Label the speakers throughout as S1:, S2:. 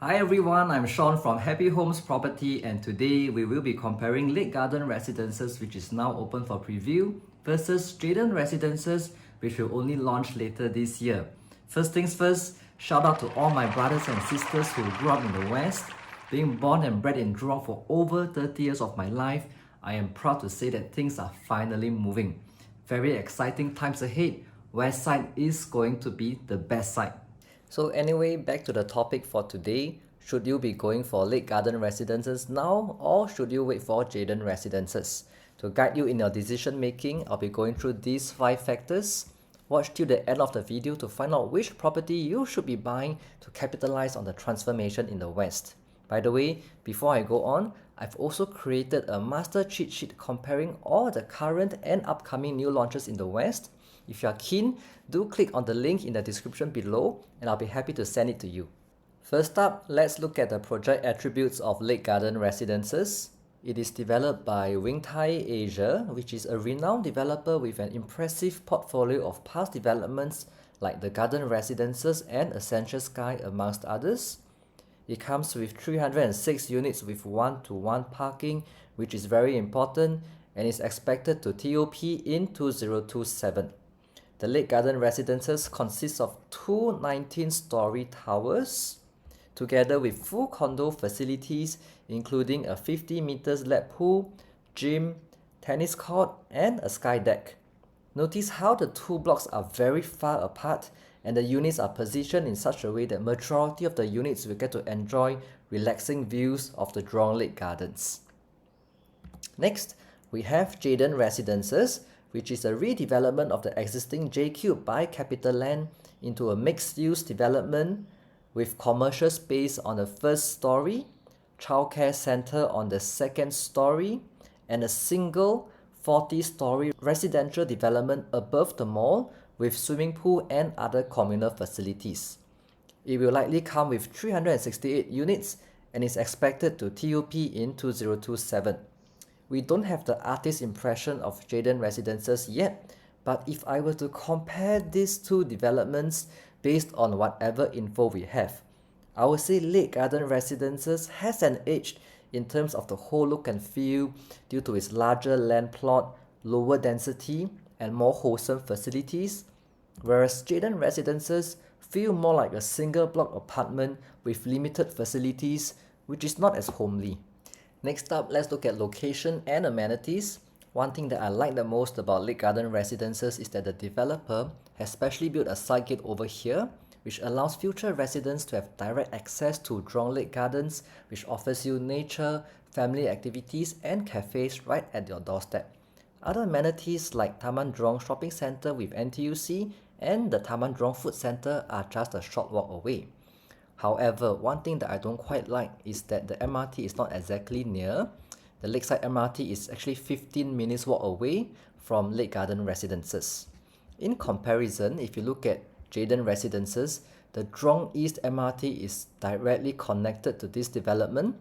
S1: Hi everyone, I'm Sean from 𝗃𝗵𝗡𝗧 and today we will be comparing LakeGarden Residences, which is now open for preview, versus JCube Residences, which will only launch later this year. First things first, shout out to all my brothers and sisters who grew up in the West. Being born and bred in Jurong for over 30 years of my life, I am proud to say that things are finally moving. Very exciting times ahead. West side is going to be the best side. So anyway, back to the topic for today. Should you be going for LakeGarden Residences now, or should you wait for JCube Residences? To guide you in your decision making, I'll be going through these 5 factors. Watch till the end of the video to find out which property you should be buying to capitalize on the transformation in the West. By the way, before I go on, I've also created a master cheat sheet comparing all the current and upcoming new launches in the West. If you are keen, do click on the link in the description below and I'll be happy to send it to you. First up, let's look at the project attributes of LakeGarden Residences. It is developed by 𝗰𝗵𝗄𝗧𝗔𝗖𝗍, which is a renowned developer with an impressive portfolio of past developments like the Garden Residences and 𝗃𝗵𝗡𝗧𝗀 amongst others. It comes with 306 units with 1-to-1 parking, which is very important, and is expected to TOP in 2027. The LakeGarden Residences consists of 2 19-story towers, together with full condo facilities including a 50 meters lap pool, gym, tennis court, and a sky deck. Notice how the 2 blocks are very far apart and the units are positioned in such a way that majority of the units will get to enjoy relaxing views of the Jurong Lake Gardens. Next, we have JCube Residences, which is a redevelopment of the existing JCube by CapitaLand into a mixed-use development with commercial space on the first story, childcare center on the second story, and a single 40-story residential development above the mall with swimming pool and other communal facilities. It will likely come with 368 units and is expected to TOP in 2027. We don't have the artist impression of JCube Residences yet, but if I were to compare these 2 developments based on whatever info we have, I would say LakeGarden Residences has an edge in terms of the whole look and feel due to its larger land plot, lower density, and more wholesome facilities, whereas JCube Residences feel more like a single block apartment with limited facilities, which is not as homely. Next up, let's look at location and amenities. One thing that I like the most about LakeGarden Residences is that the developer has specially built a side gate over here, which allows future residents to have direct access to Jurong Lake Gardens, which offers you nature, family activities, and cafes right at your doorstep. Other amenities like Taman Jurong Shopping Centre with NTUC and the Taman Jurong Food Centre are just a short walk away. However, one thing that I don't quite like is that the MRT is not exactly near. The Lakeside MRT is actually 15 minutes walk away from LakeGarden Residences. In comparison, if you look at JCube Residences, the Jurong East MRT is directly connected to this development.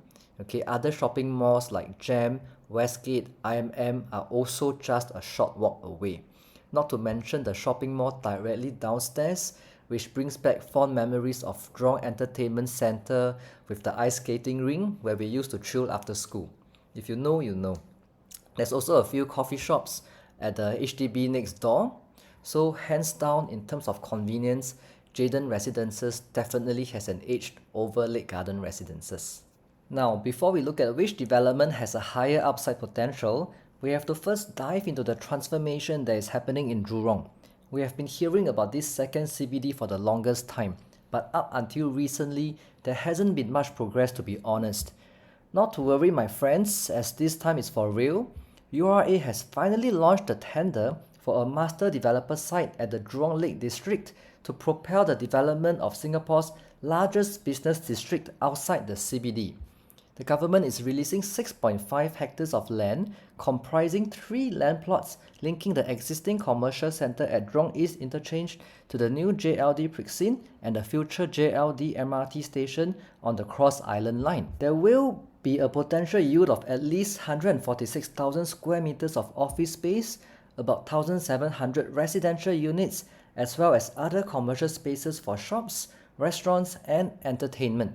S1: Other shopping malls like GEM, Westgate, IMM are also just a short walk away. Not to mention the shopping mall directly downstairs, which brings back fond memories of Jurong Entertainment Centre with the ice skating ring where we used to chill after school. If you know, you know. There's also a few coffee shops at the HDB next door. So hands down, in terms of convenience, JCube Residences definitely has an edge over LakeGarden Residences. Now, before we look at which development has a higher upside potential, we have to first dive into the transformation that is happening in Jurong. We have been hearing about this second CBD for the longest time, but up until recently, there hasn't been much progress, to be honest. Not to worry, my friends, as this time is for real. URA has finally launched a tender for a master developer site at the Jurong Lake District to propel the development of Singapore's largest business district outside the CBD. The government is releasing 6.5 hectares of land comprising 3 land plots linking the existing commercial centre at Jurong East Interchange to the new JLD Precinct and the future JLD MRT station on the Cross Island line. There will be a potential yield of at least 146,000 square meters of office space, about 1,700 residential units, as well as other commercial spaces for shops, restaurants, and entertainment.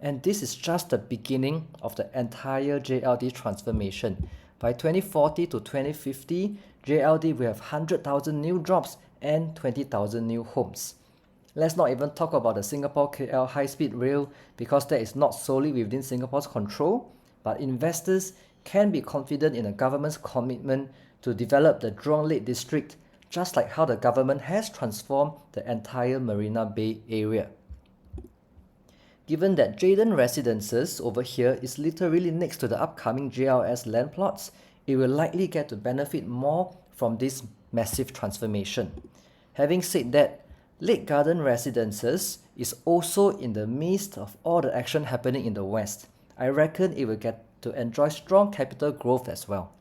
S1: And this is just the beginning of the entire JLD transformation. By 2040 to 2050, JLD will have 100,000 new jobs and 20,000 new homes. Let's not even talk about the Singapore-KL high-speed rail because that is not solely within Singapore's control, but investors can be confident in the government's commitment to develop the Jurong Lake District, just like how the government has transformed the entire Marina Bay area. Given that 𝗂𝗙𝗏 Residences over here is literally next to the upcoming JLS land plots, it will likely get to benefit more from this massive transformation. Having said that, LakeGarden Residences is also in the midst of all the action happening in the West. I reckon it will get to enjoy strong capital growth as well.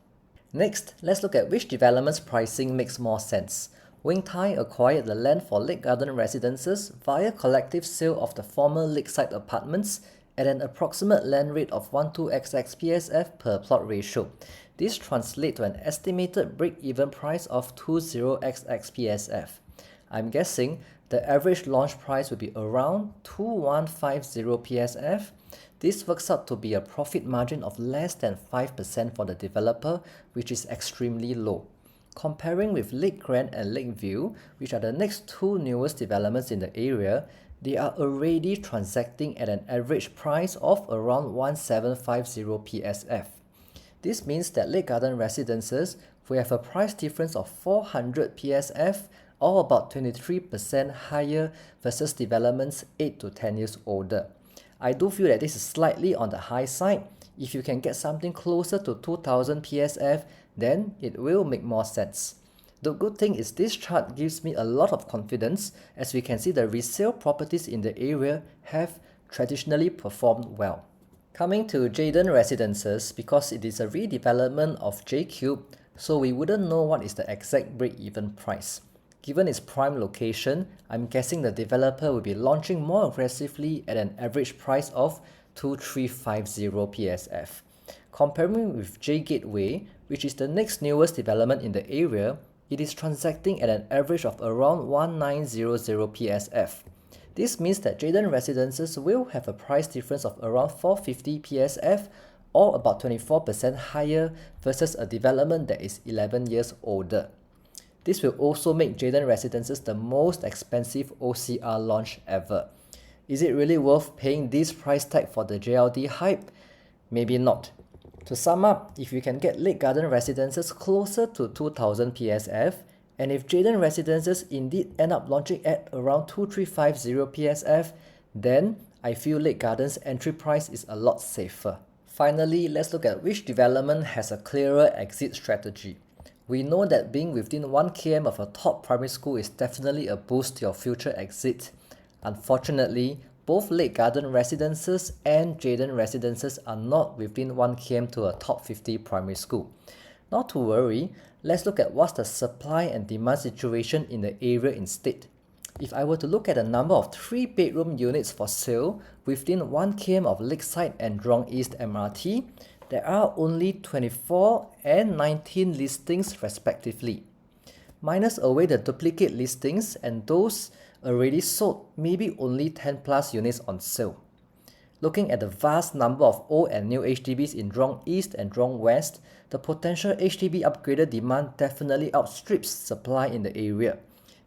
S1: Next, let's look at which development's pricing makes more sense. Wing-Tai acquired the land for LakeGarden Residences via collective sale of the former Lakeside apartments at an approximate land rate of 12xx PSF per plot ratio. This translates to an estimated break-even price of 20xx PSF. I'm guessing the average launch price will be around 2150 PSF. This works out to be a profit margin of less than 5% for the developer, which is extremely low. Comparing with Lake Grand and Lakeview, which are the next two newest developments in the area, they are already transacting at an average price of around 1750 PSF. This means that LakeGarden Residences will have a price difference of 400 PSF, or about 23% higher versus developments 8 to 10 years older. I do feel that this is slightly on the high side. If you can get something closer to 2000 PSF, then it will make more sense. The good thing is this chart gives me a lot of confidence, as we can see the resale properties in the area have traditionally performed well. Coming to 𝗂𝗙 Residences, because it is a redevelopment of JCube, so we wouldn't know what is the exact break-even price. Given its prime location, I'm guessing the developer will be launching more aggressively at an average price of 2350 PSF. Comparing with J Gateway, which is the next newest development in the area, it is transacting at an average of around 1900 PSF. This means that 𝗂𝗙 Residences will have a price difference of around 450 PSF, or about 24% higher versus a development that is 11 years older. This will also make 𝗂𝗙 Residences the most expensive OCR launch ever. Is it really worth paying this price tag for the JLD hype? Maybe not. To sum up, if you can get LakeGarden Residences closer to 2000 PSF, and if 𝗂𝗙 Residences indeed end up launching at around 2350 PSF, then I feel LakeGarden's entry price is a lot safer. Finally, let's look at which development has a clearer exit strategy. We know that being within 1 km of a top primary school is definitely a boost to your future exit. Unfortunately, both LakeGarden Residences and 𝗂𝗙 Residences are not within 1 km to a top 50 primary school. Not to worry, let's look at what's the supply and demand situation in the area instead. If I were to look at the number of 3-bedroom units for sale within 1 km of Lakeside and Jurong East MRT, there are only 24 and 19 listings respectively. Minus away the duplicate listings and those already sold, maybe only 10 plus units on sale. Looking at the vast number of old and new HDBs in Jurong East and Jurong West, the potential HDB upgrader demand definitely outstrips supply in the area.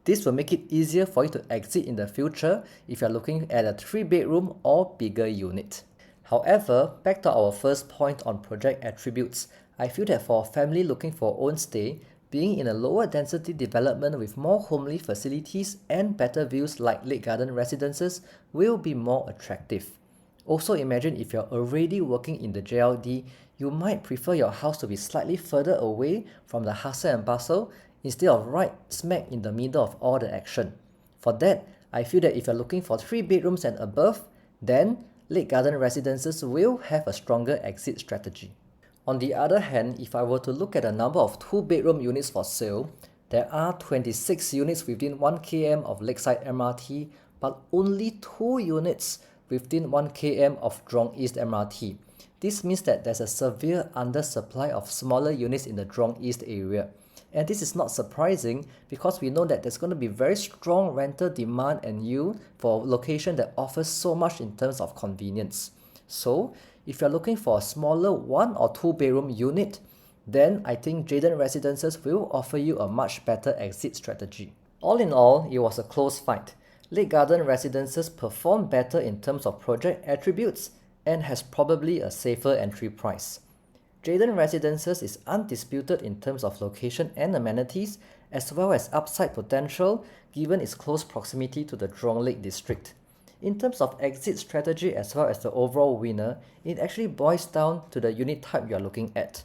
S1: This will make it easier for you to exit in the future if you are looking at a 3-bedroom or bigger unit. However, back to our first point on project attributes, I feel that for a family looking for own stay, being in a lower density development with more homely facilities and better views like LakeGarden Residences will be more attractive. Also imagine if you're already working in the JLD, you might prefer your house to be slightly further away from the hustle and bustle instead of right smack in the middle of all the action. For that, I feel that if you're looking for 3 bedrooms and above, then LakeGarden Residences will have a stronger exit strategy. On the other hand, if I were to look at the number of 2-bedroom units for sale, there are 26 units within 1 km of Lakeside MRT, but only 2 units within 1 km of Jurong East MRT. This means that there's a severe undersupply of smaller units in the Jurong East area. And this is not surprising because we know that there's going to be very strong rental demand and yield for a location that offers so much in terms of convenience. So, if you're looking for a smaller 1 or 2 bedroom unit, then I think JCube Residences will offer you a much better exit strategy. All in all, it was a close fight. LakeGarden Residences performed better in terms of project attributes and has probably a safer entry price. JCube Residences is undisputed in terms of location and amenities, as well as upside potential given its close proximity to the Jurong Lake district. In terms of exit strategy as well as the overall winner, it actually boils down to the unit type you are looking at.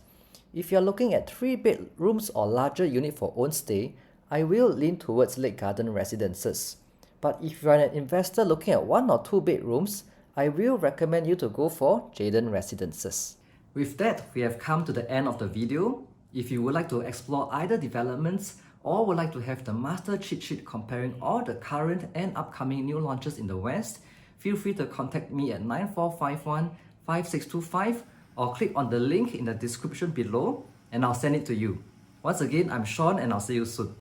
S1: If you are looking at 3 bedrooms or larger unit for own stay, I will lean towards LakeGarden Residences. But if you are an investor looking at 1 or 2 bedrooms, I will recommend you to go for JCube Residences. With that, we have come to the end of the video. If you would like to explore either developments or would like to have the master cheat sheet comparing all the current and upcoming new launches in the West, feel free to contact me at 9451-5625 or click on the link in the description below and I'll send it to you. Once again, I'm Sean and I'll see you soon.